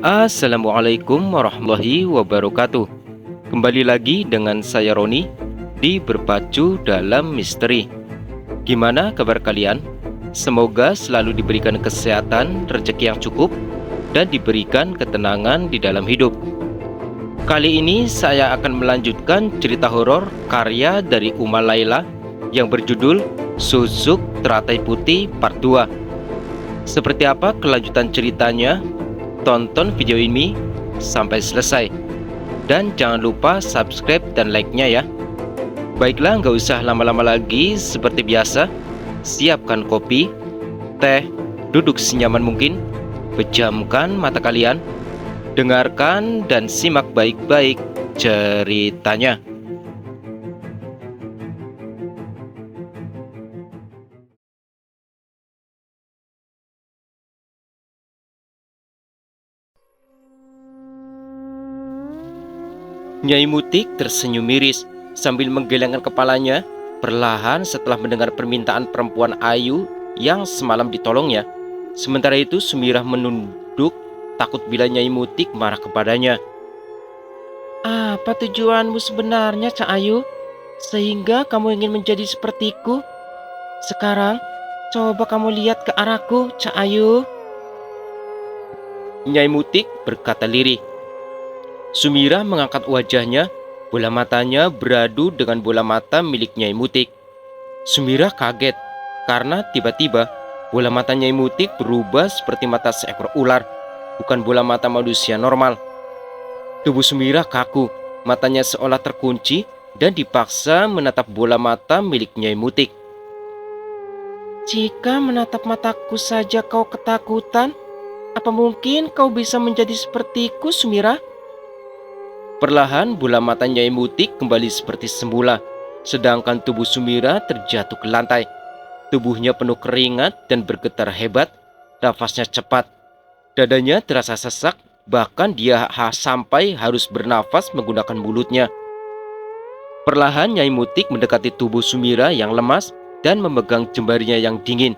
Assalamualaikum warahmatullahi wabarakatuh. Kembali lagi dengan saya Roni di Berpacu Dalam Misteri. Gimana kabar kalian? Semoga selalu diberikan kesehatan, rezeki yang cukup, dan diberikan ketenangan di dalam hidup. Kali ini saya akan melanjutkan cerita horor karya dari Uma Laila yang berjudul Susuk Teratai Putih Part 2. Seperti apa kelanjutan ceritanya? Tonton video ini sampai selesai. Dan jangan lupa subscribe dan like-nya ya. Baiklah, nggak usah lama-lama lagi. Seperti biasa, siapkan kopi, teh, duduk senyaman mungkin, pejamkan mata kalian, dengarkan dan simak baik-baik ceritanya. Nyai Mutik tersenyum miris sambil menggelengkan kepalanya perlahan setelah mendengar permintaan perempuan ayu yang semalam ditolongnya. Sementara itu Sumirah menunduk takut bila Nyai Mutik marah kepadanya. Apa tujuanmu sebenarnya, Cak Ayu? Sehingga kamu ingin menjadi sepertiku? Sekarang coba kamu lihat ke arahku, Cak Ayu. Nyai Mutik berkata lirih. Sumirah mengangkat wajahnya, bola matanya beradu dengan bola mata milik Nyai Mutik. Sumirah kaget karena tiba-tiba bola mata Nyai Mutik berubah seperti mata seekor ular, bukan bola mata manusia normal. Tubuh Sumirah kaku, matanya seolah terkunci dan dipaksa menatap bola mata milik Nyai Mutik. Jika menatap mataku saja kau ketakutan, apa mungkin kau bisa menjadi sepertiku, Sumirah? Perlahan bola mata Nyai Mutik kembali seperti semula, sedangkan tubuh Sumirah terjatuh ke lantai. Tubuhnya penuh keringat dan bergetar hebat, nafasnya cepat. Dadanya terasa sesak, bahkan dia sampai harus bernafas menggunakan mulutnya. Perlahan Nyai Mutik mendekati tubuh Sumirah yang lemas dan memegang jemarinya yang dingin.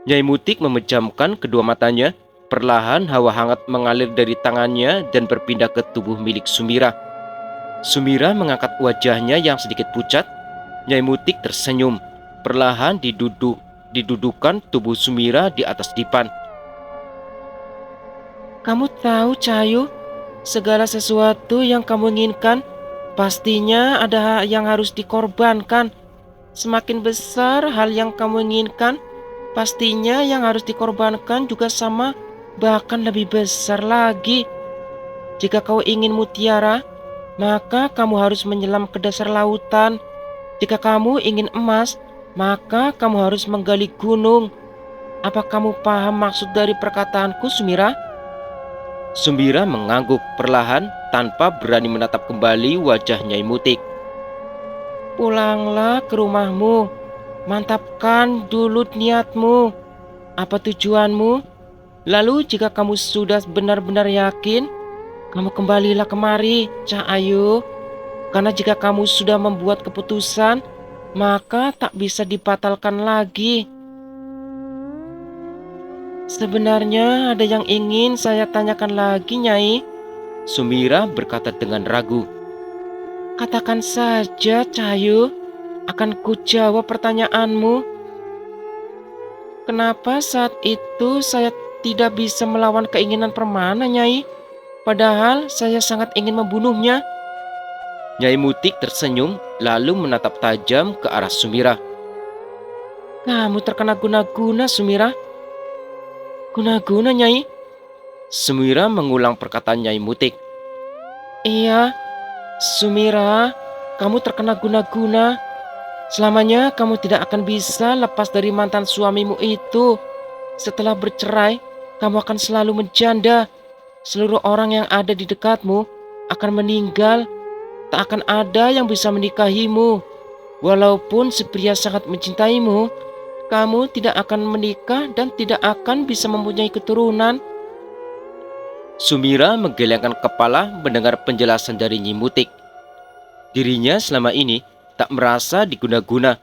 Nyai Mutik memejamkan kedua matanya. Perlahan hawa hangat mengalir dari tangannya dan berpindah ke tubuh milik Sumirah. Sumirah mengangkat wajahnya yang sedikit pucat. Nyai Mutik tersenyum. Perlahan didudukan tubuh Sumirah di atas dipan. Kamu tahu, Cahayu, segala sesuatu yang kamu inginkan pastinya ada yang harus dikorbankan. Semakin besar hal yang kamu inginkan, pastinya yang harus dikorbankan juga sama, bahkan lebih besar lagi. Jika kau ingin mutiara, maka kamu harus menyelam ke dasar lautan. Jika kamu ingin emas, maka kamu harus menggali gunung. Apa kamu paham maksud dari perkataanku, Sumirah? Sumirah mengangguk perlahan tanpa berani menatap kembali wajah Nyai Mutik. Pulanglah ke rumahmu. Mantapkan dulu niatmu. Apa tujuanmu? Lalu jika kamu sudah benar-benar yakin, kamu kembalilah kemari, Cak Ayu. Karena jika kamu sudah membuat keputusan, maka tak bisa dibatalkan lagi. Sebenarnya ada yang ingin saya tanyakan lagi, Nyai. Sumirah berkata dengan ragu. Katakan saja, Cak Ayu. Akan ku jawab pertanyaanmu. Kenapa saat itu saya tidak bisa melawan keinginan Permana, Nyai? Padahal saya sangat ingin membunuhnya. Nyai Mutik tersenyum lalu menatap tajam ke arah Sumirah. Kamu terkena guna-guna, Sumirah. Guna-guna, Nyai? Sumirah mengulang perkataan Nyai Mutik. Iya, Sumirah, kamu terkena guna-guna. Selamanya kamu tidak akan bisa lepas dari mantan suamimu itu. Setelah bercerai, kamu akan selalu menjanda. Seluruh orang yang ada di dekatmu akan meninggal. Tak akan ada yang bisa menikahimu. Walaupun si pria sangat mencintaimu, kamu tidak akan menikah dan tidak akan bisa mempunyai keturunan. Sumirah menggelengkan kepala mendengar penjelasan dari Nyai Mutik. Dirinya selama ini tak merasa diguna-guna.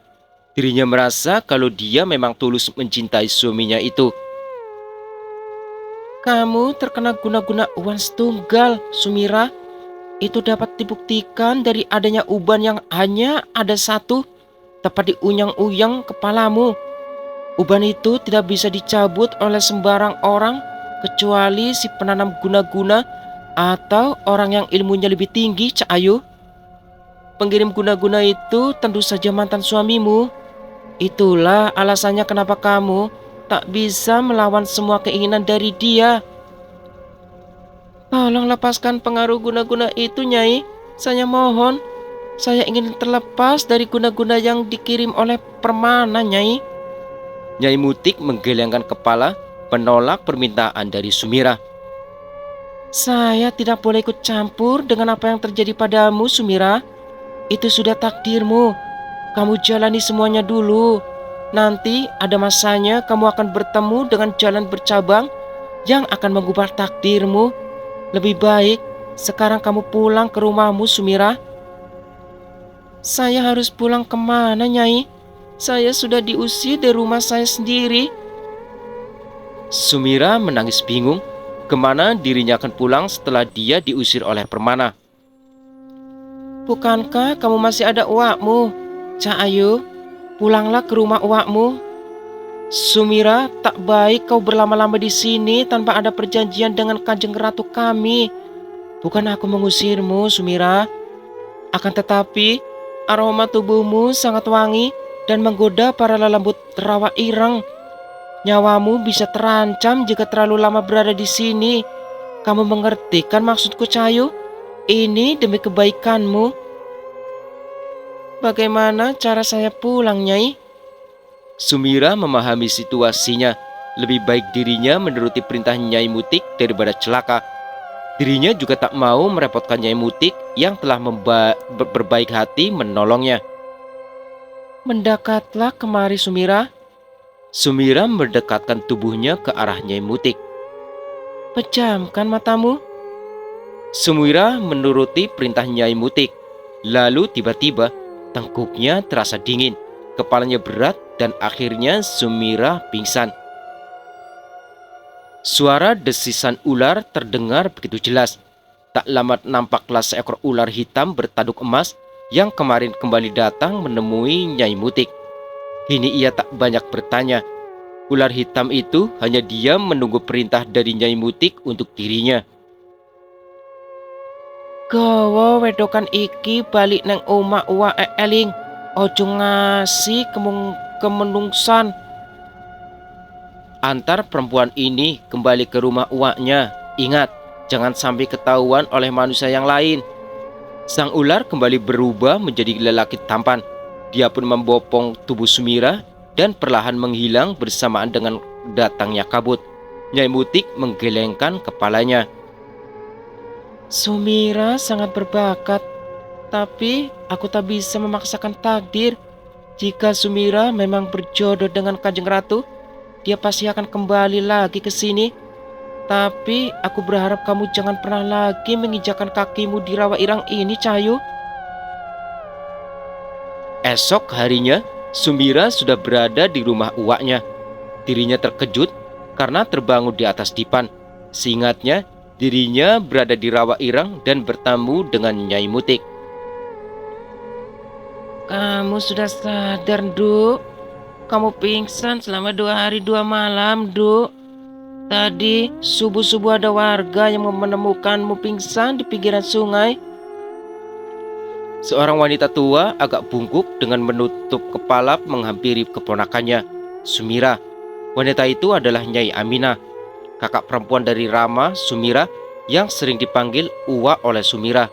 Dirinya merasa kalau dia memang tulus mencintai suaminya itu. Kamu terkena guna-guna uang setunggal, Sumira. Itu dapat dibuktikan dari adanya uban yang hanya ada satu, tepat di unyang-unyang kepalamu. Uban itu tidak bisa dicabut oleh sembarang orang, kecuali si penanam guna-guna atau orang yang ilmunya lebih tinggi, Cak Ayu. Pengirim guna-guna itu tentu saja mantan suamimu. Itulah alasannya kenapa kamu tak bisa melawan semua keinginan dari dia. Tolong lepaskan pengaruh guna-guna itu, Nyai. Saya mohon. Saya ingin terlepas dari guna-guna yang dikirim oleh Permana, Nyai. Nyai Mutik menggelengkan kepala menolak permintaan dari Sumira. Saya tidak boleh ikut campur dengan apa yang terjadi padamu, Sumira. Itu sudah takdirmu. Kamu jalani semuanya dulu. Nanti ada masanya kamu akan bertemu dengan jalan bercabang yang akan mengubah takdirmu. Lebih baik sekarang kamu pulang ke rumahmu, Sumira. Saya harus pulang kemana, Nyai? Saya sudah diusir dari rumah saya sendiri. Sumira menangis bingung kemana dirinya akan pulang setelah dia diusir oleh Permana. Bukankah kamu masih ada uakmu? Cak Ayu, pulanglah ke rumah uakmu. Sumira, tak baik kau berlama-lama di sini tanpa ada perjanjian dengan Kanjeng Ratu kami. Bukan aku mengusirmu, Sumira. Akan tetapi, aroma tubuhmu sangat wangi dan menggoda para lelembut rawa ireng. Nyawamu bisa terancam jika terlalu lama berada di sini. Kamu mengerti kan maksudku, Cahayu? Ini demi kebaikanmu. Bagaimana cara saya pulang, Nyai? Sumira memahami situasinya. Lebih baik dirinya menuruti perintah Nyai Mutik daripada celaka. Dirinya juga tak mau merepotkan Nyai Mutik yang telah berbaik hati menolongnya. Mendekatlah kemari, Sumira. Sumira mendekatkan tubuhnya ke arah Nyai Mutik. Pejamkan matamu. Sumira menuruti perintah Nyai Mutik. Lalu tiba-tiba tengkuknya terasa dingin, kepalanya berat dan akhirnya Sumira pingsan. Suara desisan ular terdengar begitu jelas. Tak lama nampaklah seekor ular hitam bertanduk emas yang kemarin kembali datang menemui Nyai Mutik. Kini ia tak banyak bertanya. Ular hitam itu hanya diam menunggu perintah dari Nyai Mutik untuk dirinya. Gawa wedokan iki balik nang omah uwa eling. Ojo ngasih kemenungsan. Antar perempuan ini kembali ke rumah uaknya. Ingat, jangan sampai ketahuan oleh manusia yang lain. Sang ular kembali berubah menjadi lelaki tampan. Dia pun membopong tubuh Sumira dan perlahan menghilang bersamaan dengan datangnya kabut. Nyai Mutik menggelengkan kepalanya. Sumira sangat berbakat, tapi aku tak bisa memaksakan takdir. Jika Sumira memang berjodoh dengan Kanjeng Ratu, dia pasti akan kembali lagi ke sini. Tapi aku berharap kamu jangan pernah lagi menginjakan kakimu di rawa irang ini, Cahayu. Esok harinya, Sumira sudah berada di rumah uaknya. Dirinya terkejut karena terbangun di atas dipan. Seingatnya, dirinya berada di rawa irang dan bertamu dengan Nyai Mutik. Kamu sudah sadar, Duk? Kamu pingsan selama 2 hari 2 malam, Duk. Tadi subuh-subuh ada warga yang menemukanmu pingsan di pinggiran sungai. Seorang wanita tua agak bungkuk dengan menutup kepala menghampiri keponakannya, Sumira. Wanita itu adalah Nyai Aminah, kakak perempuan dari Rama Sumira yang sering dipanggil Uwa oleh Sumira.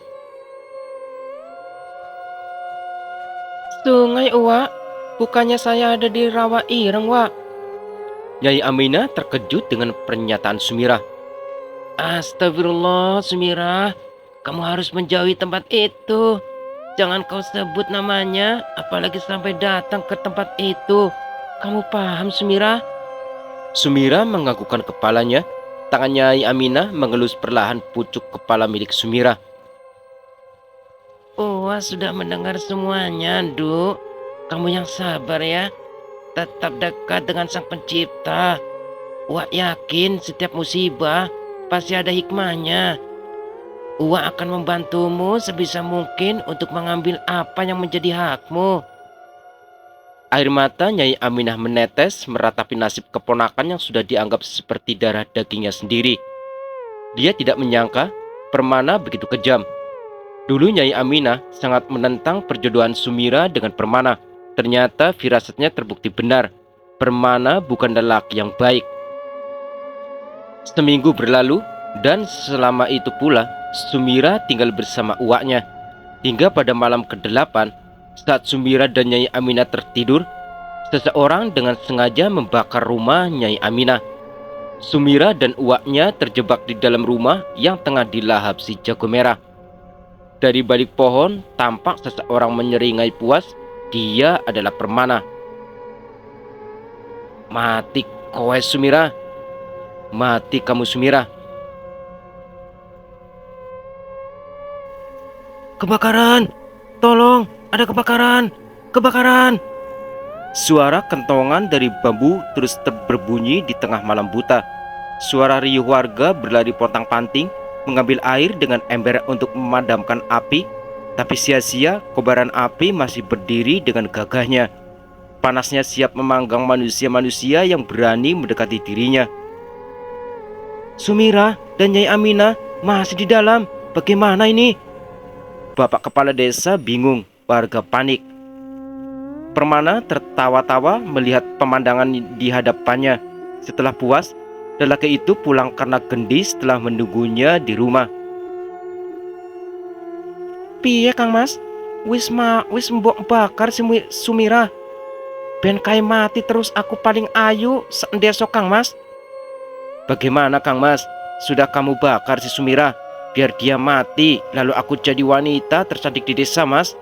Sungai, Uwa. Bukannya saya ada di rawa ireng, Wak. Nyai Aminah terkejut dengan pernyataan Sumira. Astagfirullah, Sumira. Kamu harus menjauhi tempat itu. Jangan kau sebut namanya, apalagi sampai datang ke tempat itu. Kamu paham, Sumira? Sumira menganggukkan kepalanya. Tangan Nyai Aminah mengelus perlahan pucuk kepala milik Sumira. Uwa sudah mendengar semuanya, Duk. Kamu yang sabar ya. Tetap dekat dengan Sang Pencipta. Wak yakin setiap musibah pasti ada hikmahnya. Wak akan membantumu sebisa mungkin untuk mengambil apa yang menjadi hakmu. Air mata Nyai Aminah menetes meratapi nasib keponakan yang sudah dianggap seperti darah dagingnya sendiri. Dia tidak menyangka Permana begitu kejam. Dulu Nyai Aminah sangat menentang perjodohan Sumira dengan Permana. Ternyata firasatnya terbukti benar. Permana bukan lelaki yang baik. Seminggu berlalu dan selama itu pula Sumira tinggal bersama uaknya. Hingga pada malam ke-8 saat Sumira dan Nyai Aminah tertidur, seseorang dengan sengaja membakar rumah Nyai Aminah. Sumira dan uaknya terjebak di dalam rumah yang tengah dilahap si jago merah. Dari balik pohon tampak seseorang menyeringai puas. Dia adalah Permana. Mati kowe Sumira. Mati kamu Sumira. Kebakaran! Tolong, ada kebakaran! Kebakaran! Suara kentongan dari bambu terus berbunyi di tengah malam buta. Suara riuh warga berlari pontang-panting, mengambil air dengan ember untuk memadamkan api. Tapi sia-sia, kobaran api masih berdiri dengan gagahnya. Panasnya siap memanggang manusia-manusia yang berani mendekati dirinya. Sumira dan Nyai Aminah masih di dalam. Bagaimana ini? Bapak kepala desa bingung, warga panik. Permana tertawa-tawa melihat pemandangan di hadapannya. Setelah puas, lelaki itu pulang karena Gendis telah menunggunya di rumah. Piye Kang Mas? Wis mbok bakar si Sumira. Ben kai mati terus aku paling ayu sendeso Kang Mas. Bagaimana Kang Mas? Sudah kamu bakar si Sumira? Biar dia mati, lalu aku jadi wanita tercantik di desa, Mas.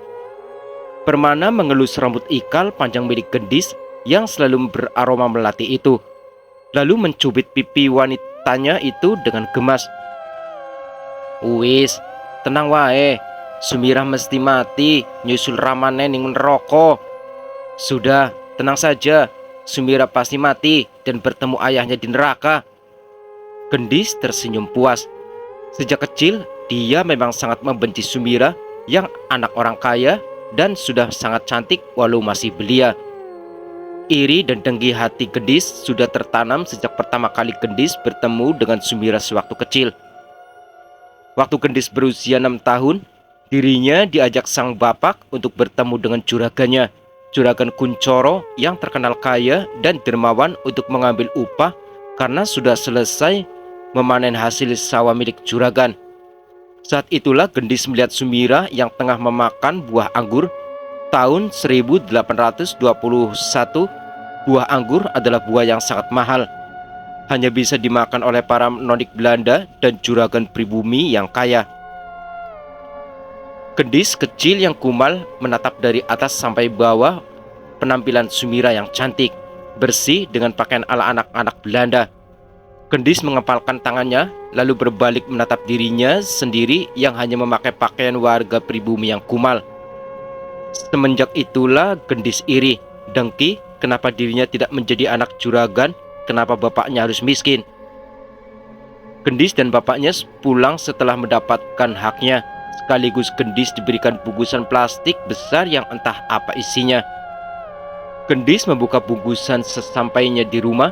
Permana mengelus rambut ikal panjang milik Gendis yang selalu beraroma melati itu. Lalu mencubit pipi wanitanya itu dengan gemas. Wis, tenang wae. Sumira mesti mati, nyusul ramane ning neraka. Sudah, tenang saja. Sumira pasti mati dan bertemu ayahnya di neraka. Gendis tersenyum puas. Sejak kecil, dia memang sangat membenci Sumira yang anak orang kaya dan sudah sangat cantik walau masih belia. Iri dan dengki hati Gendis sudah tertanam sejak pertama kali Gendis bertemu dengan Sumira sewaktu kecil. Waktu Gendis berusia 6 tahun, dirinya diajak sang bapak untuk bertemu dengan juragannya, Juragan Kuncoro yang terkenal kaya dan dermawan untuk mengambil upah karena sudah selesai memanen hasil sawah milik juragan. Saat itulah Gendis melihat Sumira yang tengah memakan buah anggur. Tahun 1821, buah anggur adalah buah yang sangat mahal. Hanya bisa dimakan oleh para nonik Belanda dan juragan pribumi yang kaya. Gendis kecil yang kumal menatap dari atas sampai bawah penampilan Sumira yang cantik, bersih dengan pakaian ala anak-anak Belanda. Gendis mengepalkan tangannya, lalu berbalik menatap dirinya sendiri yang hanya memakai pakaian warga pribumi yang kumal. Semenjak itulah Gendis iri, dengki kenapa dirinya tidak menjadi anak juragan, kenapa bapaknya harus miskin. Gendis dan bapaknya pulang setelah mendapatkan haknya, sekaligus Gendis diberikan bungkusan plastik besar yang entah apa isinya. Gendis membuka bungkusan sesampainya di rumah.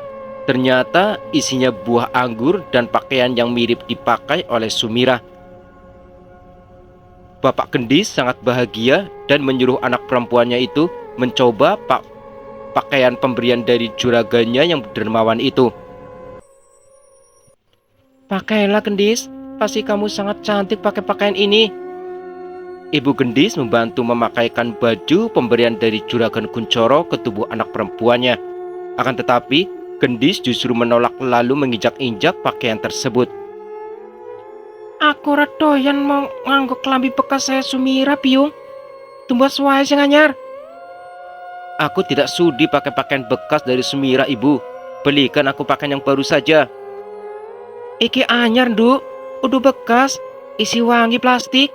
Ternyata isinya buah anggur dan pakaian yang mirip dipakai oleh Sumira. Bapak Gendis sangat bahagia dan menyuruh anak perempuannya itu mencoba pakaian pemberian dari juragannya yang dermawan itu. Pakailah Gendis, pasti kamu sangat cantik pakai pakaian ini. Ibu Gendis membantu memakaikan baju pemberian dari Juragan Kuncoro ke tubuh anak perempuannya. Akan tetapi Gendis justru menolak lalu menginjak-injak pakaian tersebut. Aku doyan mau nganggo klambi bekas saya Sumira piung. Tumbas wae sing anyar. Aku tidak sudi pakai pakaian bekas dari Sumira, Ibu. Belikan aku pakaian yang baru saja. Iki anyar, Nduk. Udah bekas, isi wangi plastik.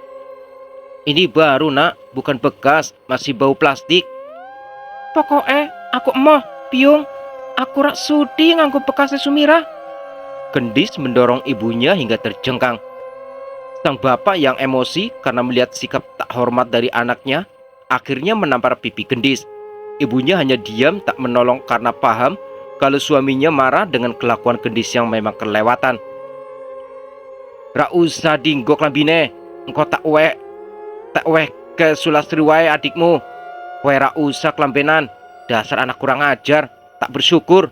Ini baru, Nak, bukan bekas, masih bau plastik. Pokoknya aku emoh, piung. Aku rak sudi nganggo bekasnya Sumira. Gendis mendorong ibunya hingga terjengkang. Sang bapak yang emosi karena melihat sikap tak hormat dari anaknya, akhirnya menampar pipi Gendis. Ibunya hanya diam tak menolong karena paham kalau suaminya marah dengan kelakuan Gendis yang memang kelewatan. Ra usah dinggok lambine, engkau tak weh ke Sulastri wae adikmu. Kowe ra usah kelambenan, dasar anak kurang ajar, tak bersyukur.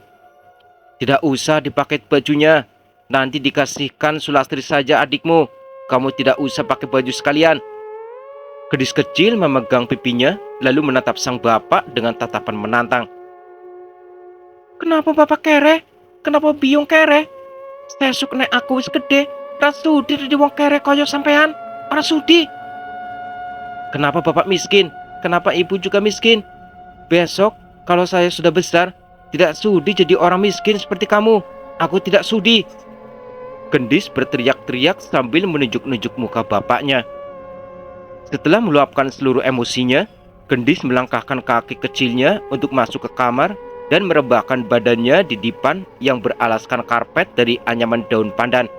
Tidak usah dipakai bajunya, nanti dikasihkan Sulastri saja adikmu. Kamu tidak usah pakai baju sekalian. Gadis kecil memegang pipinya, lalu menatap sang bapak dengan tatapan menantang. Kenapa bapak kere? Kenapa biung kere? Sesuk nek aku wis gede, ra sudi di wong kere koyo sampean. Ora sudi. Kenapa bapak miskin? Kenapa ibu juga miskin? Besok kalau saya sudah besar, tidak sudi jadi orang miskin seperti kamu. Aku tidak sudi. Gendis berteriak-teriak sambil menunjuk-nunjuk muka bapaknya. Setelah meluapkan seluruh emosinya, Gendis melangkahkan kaki kecilnya untuk masuk ke kamar dan merebahkan badannya di dipan yang beralaskan karpet dari anyaman daun pandan.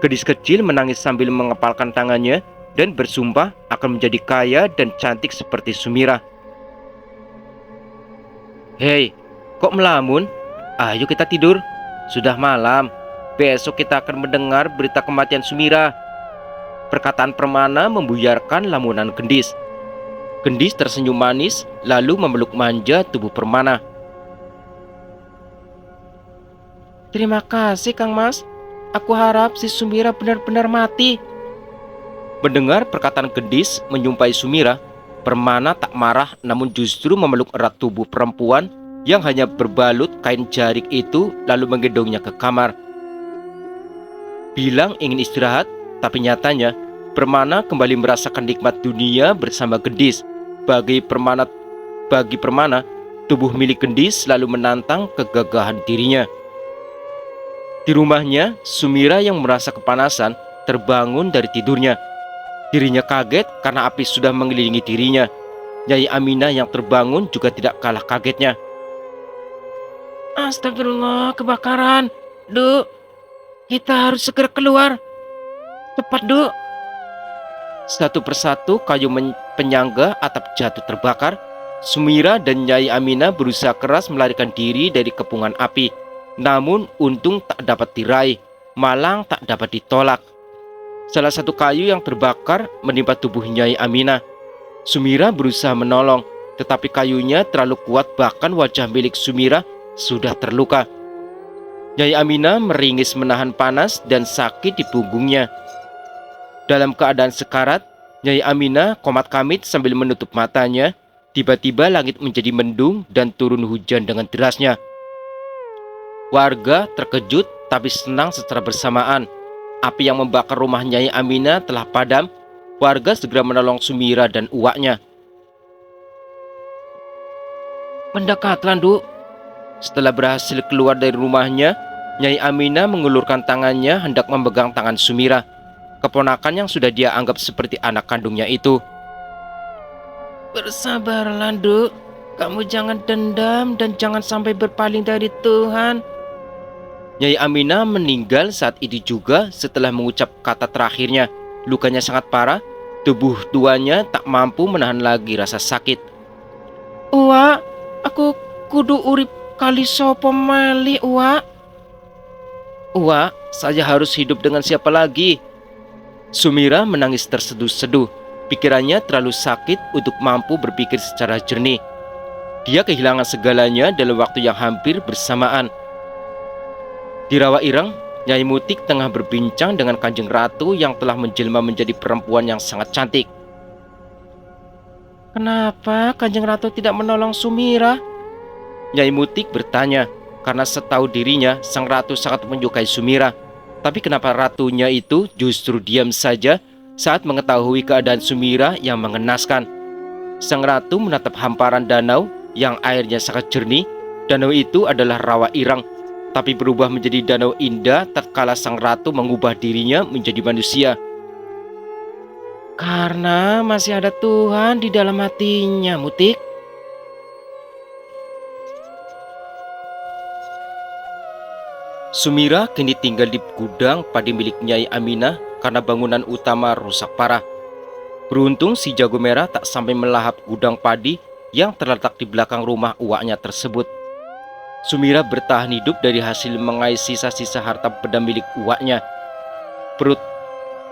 Gadis kecil menangis sambil mengepalkan tangannya dan bersumpah akan menjadi kaya dan cantik seperti Sumira. Hei, kok melamun? Ayo kita tidur. Sudah malam. Besok kita akan mendengar berita kematian Sumira. Perkataan Permana membuyarkan lamunan Gendis. Gendis tersenyum manis lalu memeluk manja tubuh Permana. Terima kasih Kang Mas. Aku harap si Sumira benar-benar mati. Mendengar perkataan Gendis menyumpai Sumira, Permana tak marah namun justru memeluk erat tubuh perempuan yang hanya berbalut kain jarik itu lalu menggendongnya ke kamar. Bilang ingin istirahat, tapi nyatanya Permana kembali merasakan nikmat dunia bersama Gendis. Bagi Permana, tubuh milik Gendis selalu menantang kegagahan dirinya. Di rumahnya, Sumira yang merasa kepanasan terbangun dari tidurnya. Dirinya kaget karena api sudah mengelilingi dirinya. Nyai Aminah yang terbangun juga tidak kalah kagetnya. Astagfirullah, kebakaran. Duk, kita harus segera keluar. Cepat, Duk. Satu persatu kayu penyangga atap jatuh terbakar. Sumira dan Nyai Aminah berusaha keras melarikan diri dari kepungan api. Namun untung tak dapat diraih, malang tak dapat ditolak. Salah satu kayu yang terbakar menimpa tubuh Nyai Aminah. Sumira berusaha menolong, tetapi kayunya terlalu kuat bahkan wajah milik Sumira sudah terluka. Nyai Aminah meringis menahan panas dan sakit di punggungnya. Dalam keadaan sekarat, Nyai Aminah komat kamit sambil menutup matanya. Tiba-tiba langit menjadi mendung dan turun hujan dengan derasnya. Warga terkejut tapi senang secara bersamaan. Api yang membakar rumah Nyai Aminah telah padam. Warga segera menolong Sumira dan uaknya. Mendekatlah, Duk. Setelah berhasil keluar dari rumahnya, Nyai Aminah mengulurkan tangannya hendak memegang tangan Sumira, keponakan yang sudah dia anggap seperti anak kandungnya itu. Bersabarlah, Duk. Kamu jangan dendam dan jangan sampai berpaling dari Tuhan. Nyai Aminah meninggal saat itu juga setelah mengucap kata terakhirnya. Lukanya sangat parah, tubuh tuanya tak mampu menahan lagi rasa sakit. Uwa, aku kudu urip kali sopo mali, Uwa. Uwa, saya harus hidup dengan siapa lagi? Sumira menangis terseduh-seduh. Pikirannya terlalu sakit untuk mampu berpikir secara jernih. Dia kehilangan segalanya dalam waktu yang hampir bersamaan. Di Rawa Ireng, Nyai Mutik tengah berbincang dengan Kanjeng Ratu yang telah menjelma menjadi perempuan yang sangat cantik. Kenapa Kanjeng Ratu tidak menolong Sumira? Nyai Mutik bertanya, karena setahu dirinya sang ratu sangat menyukai Sumira. Tapi kenapa ratunya itu justru diam saja saat mengetahui keadaan Sumira yang mengenaskan? Sang ratu menatap hamparan danau yang airnya sangat jernih. Danau itu adalah Rawa Ireng, tapi berubah menjadi danau indah tatkala sang ratu mengubah dirinya menjadi manusia. Karena masih ada Tuhan di dalam hatinya, Mutik. Sumira kini tinggal di gudang padi milik Nyai Aminah karena bangunan utama rusak parah. Beruntung si jago merah tak sampai melahap gudang padi yang terletak di belakang rumah uaknya tersebut. Sumira bertahan hidup dari hasil mengais sisa-sisa harta benda milik uaknya. Perut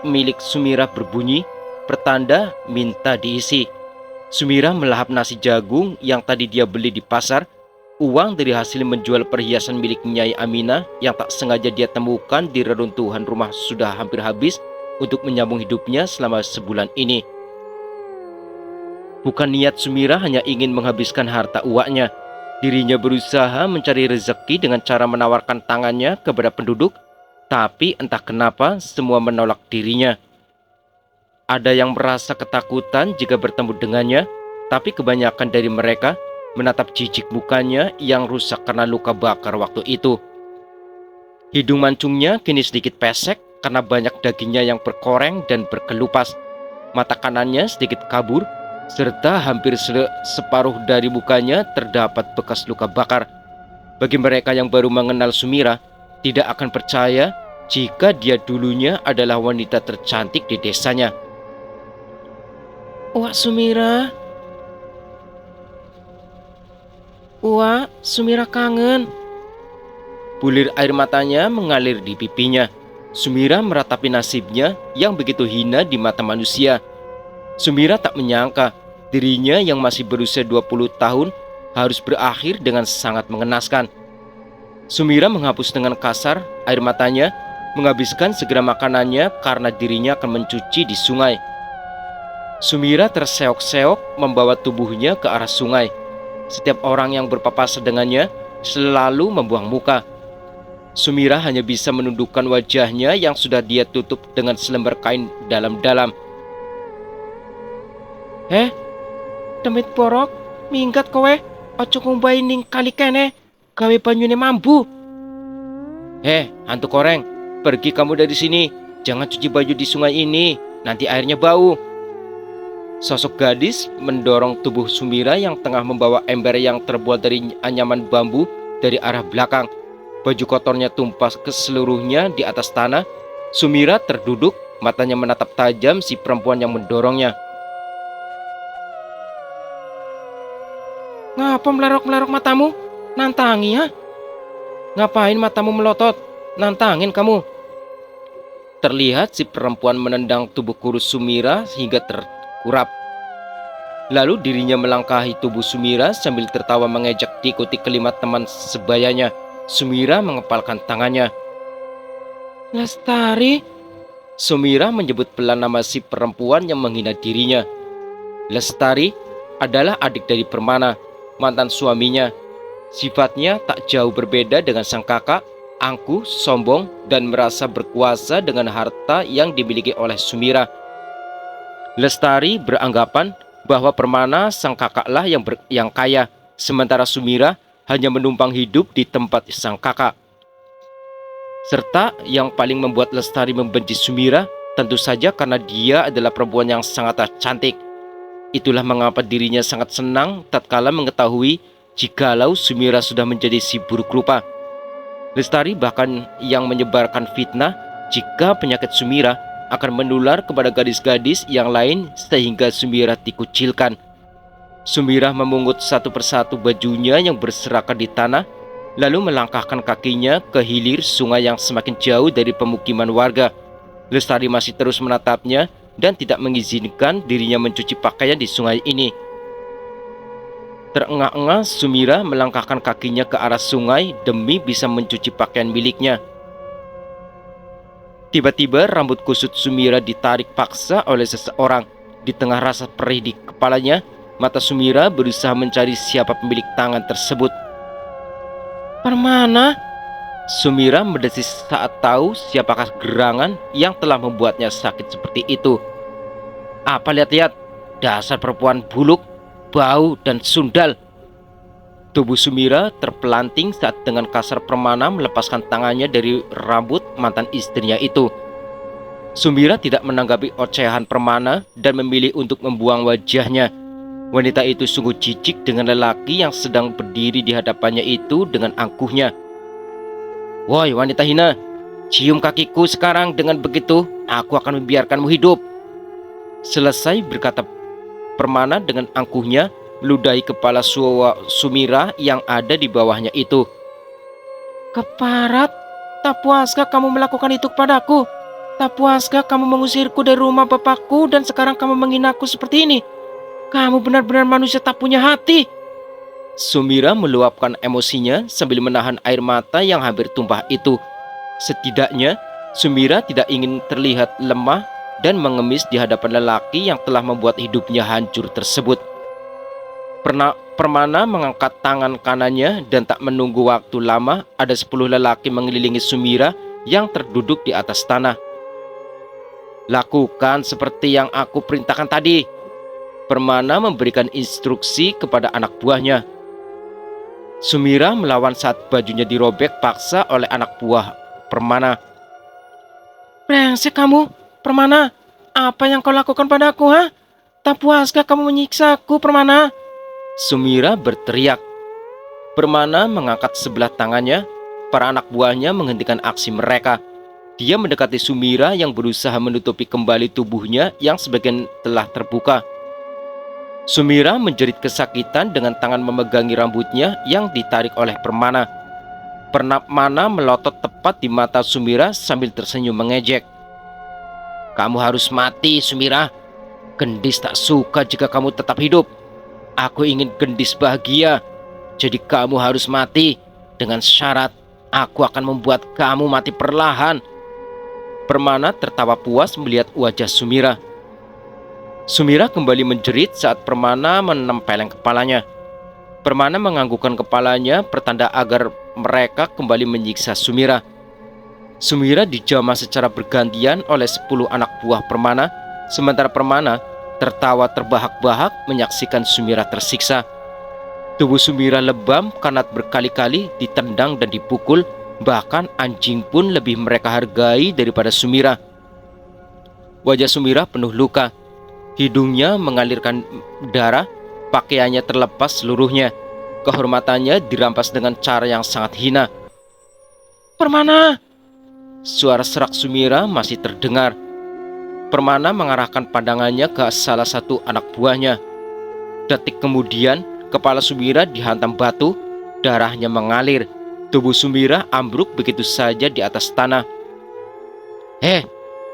milik Sumira berbunyi, pertanda minta diisi. Sumira melahap nasi jagung yang tadi dia beli di pasar. Uang dari hasil menjual perhiasan milik Nyai Aminah yang tak sengaja dia temukan di reruntuhan rumah sudah hampir habis untuk menyambung hidupnya selama sebulan ini. Bukan niat Sumira hanya ingin menghabiskan harta uaknya. Dirinya berusaha mencari rezeki dengan cara menawarkan tangannya kepada penduduk, tapi entah kenapa semua menolak dirinya. Ada yang merasa ketakutan jika bertemu dengannya, tapi kebanyakan dari mereka menatap jijik mukanya yang rusak karena luka bakar waktu itu. Hidung mancungnya kini sedikit pesek karena banyak dagingnya yang berkoreng dan berkelupas. Mata kanannya sedikit kabur, serta hampir separuh dari mukanya terdapat bekas luka bakar. Bagi mereka yang baru mengenal Sumira, tidak akan percaya jika dia dulunya adalah wanita tercantik di desanya. Wak Sumira. Wak, Sumira kangen. Bulir air matanya mengalir di pipinya. Sumira meratapi nasibnya yang begitu hina di mata manusia. Sumira tak menyangka dirinya yang masih berusia 20 tahun harus berakhir dengan sangat mengenaskan. Sumira menghapus dengan kasar air matanya, menghabiskan segera makanannya karena dirinya akan mencuci di sungai. Sumira terseok-seok membawa tubuhnya ke arah sungai. Setiap orang yang berpapasan dengannya selalu membuang muka. Sumira hanya bisa menundukkan wajahnya yang sudah dia tutup dengan selembar kain dalam-dalam. Demit borok, minggat kowe, ojo ngumbai ning kali kene, gawe banyune mambu. Hantu koreng, pergi kamu dari sini. Jangan cuci baju di sungai ini, nanti airnya bau. Sosok gadis mendorong tubuh Sumira yang tengah membawa ember yang terbuat dari anyaman bambu dari arah belakang. Baju kotornya tumpah ke seluruhnya di atas tanah. Sumira terduduk, matanya menatap tajam si perempuan yang mendorongnya. Ngapa melerok-melerok matamu? Nantangi ya? Ngapain matamu melotot? Nantangin kamu. Terlihat si perempuan menendang tubuh kurus Sumira hingga terkurap. Lalu dirinya melangkahi tubuh Sumira sambil tertawa mengejek diikuti kelima teman sebayanya. Sumira mengepalkan tangannya. Lestari. Sumira menyebut pelan nama si perempuan yang menghina dirinya. Lestari adalah adik dari Permana, mantan suaminya. Sifatnya tak jauh berbeda dengan sang kakak, angkuh, sombong, dan merasa berkuasa dengan harta yang dimiliki oleh Sumira. Lestari beranggapan bahwa Permana sang kakaklah yang kaya, sementara Sumira hanya menumpang hidup di tempat sang kakak. Serta yang paling membuat Lestari membenci Sumira tentu saja karena dia adalah perempuan yang sangat cantik. Itulah mengapa dirinya sangat senang tatkala mengetahui jikalau Sumira sudah menjadi si buruk rupa. Lestari bahkan yang menyebarkan fitnah jika penyakit Sumira akan menular kepada gadis-gadis yang lain sehingga Sumira dikucilkan. Sumira memungut satu persatu bajunya yang berserakan di tanah, lalu melangkahkan kakinya ke hilir sungai yang semakin jauh dari pemukiman warga. Lestari masih terus menatapnya dan tidak mengizinkan dirinya mencuci pakaian di sungai ini. Terengah-engah Sumira melangkahkan kakinya ke arah sungai demi bisa mencuci pakaian miliknya. Tiba-tiba rambut kusut Sumira ditarik paksa oleh seseorang. Di tengah rasa perih di kepalanya, mata Sumira berusaha mencari siapa pemilik tangan tersebut. Permana? Sumira mendesis saat tahu siapakah gerangan yang telah membuatnya sakit seperti itu. Apa lihat-lihat? Dasar perempuan buluk, bau, dan sundal. Tubuh Sumira terpelanting saat dengan kasar Permana melepaskan tangannya dari rambut mantan istrinya itu. Sumira tidak menanggapi ocehan Permana dan memilih untuk membuang wajahnya. Wanita itu sungguh jijik dengan lelaki yang sedang berdiri di hadapannya itu dengan angkuhnya. Woi wanita hina, cium kakiku sekarang, dengan begitu aku akan membiarkanmu hidup. Selesai berkata Permana dengan angkuhnya meludahi kepala Sumira yang ada di bawahnya itu. Keparat, tak puaskah kamu melakukan itu kepadaku? Tak puaskah kamu mengusirku dari rumah bapakku dan sekarang kamu menghinaku seperti ini? Kamu benar-benar manusia tak punya hati. Sumira meluapkan emosinya sambil menahan air mata yang hampir tumpah itu. Setidaknya, Sumira tidak ingin terlihat lemah dan mengemis di hadapan lelaki yang telah membuat hidupnya hancur tersebut. Permana mengangkat tangan kanannya dan tak menunggu waktu lama ada 10 lelaki mengelilingi Sumira yang terduduk di atas tanah. Lakukan seperti yang aku perintahkan tadi. Permana memberikan instruksi kepada anak buahnya. Sumira melawan saat bajunya dirobek paksa oleh anak buah Permana. Brengsek kamu, Permana. Apa yang kau lakukan padaku, ha? Tak puaskah kamu menyiksaku, Permana? Sumira berteriak. Permana mengangkat sebelah tangannya. Para anak buahnya menghentikan aksi mereka. Dia mendekati Sumira yang berusaha menutupi kembali tubuhnya yang sebagian telah terbuka. Sumira menjerit kesakitan dengan tangan memegangi rambutnya yang ditarik oleh Permana. Permana melotot tepat di mata Sumira sambil tersenyum mengejek. Kamu harus mati, Sumira. Gendis tak suka jika kamu tetap hidup. Aku ingin Gendis bahagia. Jadi kamu harus mati. Dengan syarat, aku akan membuat kamu mati perlahan. Permana tertawa puas melihat wajah Sumira. Sumira kembali menjerit saat Permana menempeleng kepalanya. Permana menganggukkan kepalanya pertanda agar mereka kembali menyiksa Sumira. Sumira dijamah secara bergantian oleh 10 anak buah Permana, sementara Permana tertawa terbahak-bahak menyaksikan Sumira tersiksa. Tubuh Sumira lebam karena berkali-kali ditendang dan dipukul, bahkan anjing pun lebih mereka hargai daripada Sumira. Wajah Sumira penuh luka, hidungnya mengalirkan darah, pakaiannya terlepas seluruhnya, kehormatannya dirampas dengan cara yang sangat hina. Permana! Suara serak Sumira masih terdengar. Permana mengarahkan pandangannya ke salah satu anak buahnya. Detik kemudian, kepala Sumira dihantam batu, darahnya mengalir. Tubuh Sumira ambruk begitu saja di atas tanah.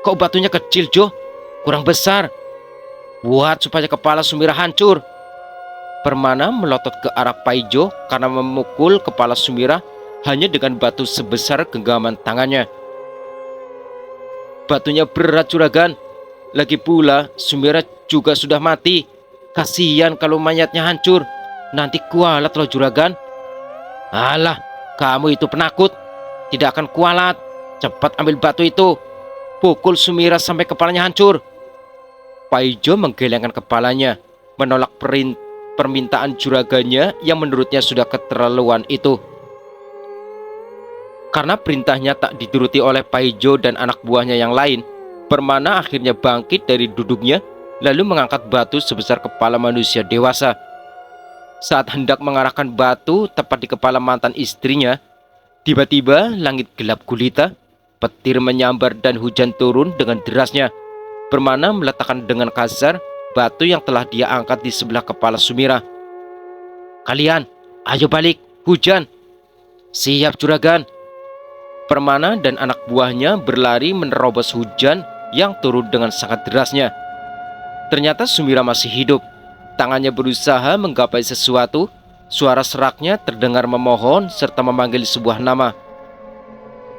Kok batunya kecil, Jo? Kurang besar. Buat supaya kepala Sumira hancur. Permana melotot ke arah Paijo karena memukul kepala Sumira hanya dengan batu sebesar genggaman tangannya. Batunya berat, juragan. Lagi pula Sumira juga sudah mati. Kasihan kalau mayatnya hancur. Nanti kualat loh, juragan. Alah, kamu itu penakut. Tidak akan kualat. Cepat ambil batu itu. Pukul Sumira sampai kepalanya hancur. Paijo menggelengkan kepalanya, menolak permintaan juragannya yang menurutnya sudah keterlaluan itu. Karena perintahnya tak dituruti oleh Paijo dan anak buahnya yang lain, Permana akhirnya bangkit dari duduknya, lalu mengangkat batu sebesar kepala manusia dewasa. Saat hendak mengarahkan batu tepat di kepala mantan istrinya, tiba-tiba langit gelap gulita, petir menyambar dan hujan turun dengan derasnya. Permana meletakkan dengan kasar batu yang telah dia angkat di sebelah kepala Sumira. Kalian, ayo balik, hujan. Siap, juragan. Permana dan anak buahnya berlari menerobos hujan yang turun dengan sangat derasnya. Ternyata Sumira masih hidup. Tangannya berusaha menggapai sesuatu. Suara seraknya terdengar memohon serta memanggil sebuah nama.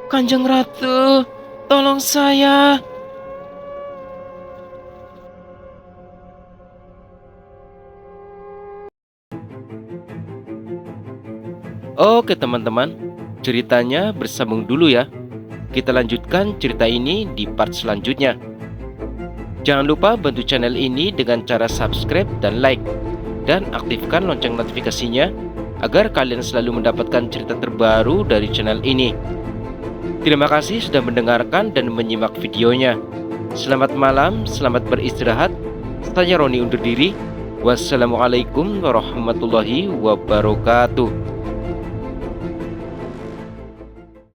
Kanjeng Ratu, tolong saya. Oke teman-teman, ceritanya bersambung dulu ya. Kita lanjutkan cerita ini di part selanjutnya. Jangan lupa bantu channel ini dengan cara subscribe dan like, dan aktifkan lonceng notifikasinya agar kalian selalu mendapatkan cerita terbaru dari channel ini. Terima kasih sudah mendengarkan dan menyimak videonya. Selamat malam, selamat beristirahat. Saya Roni undur diri. Wassalamualaikum warahmatullahi wabarakatuh.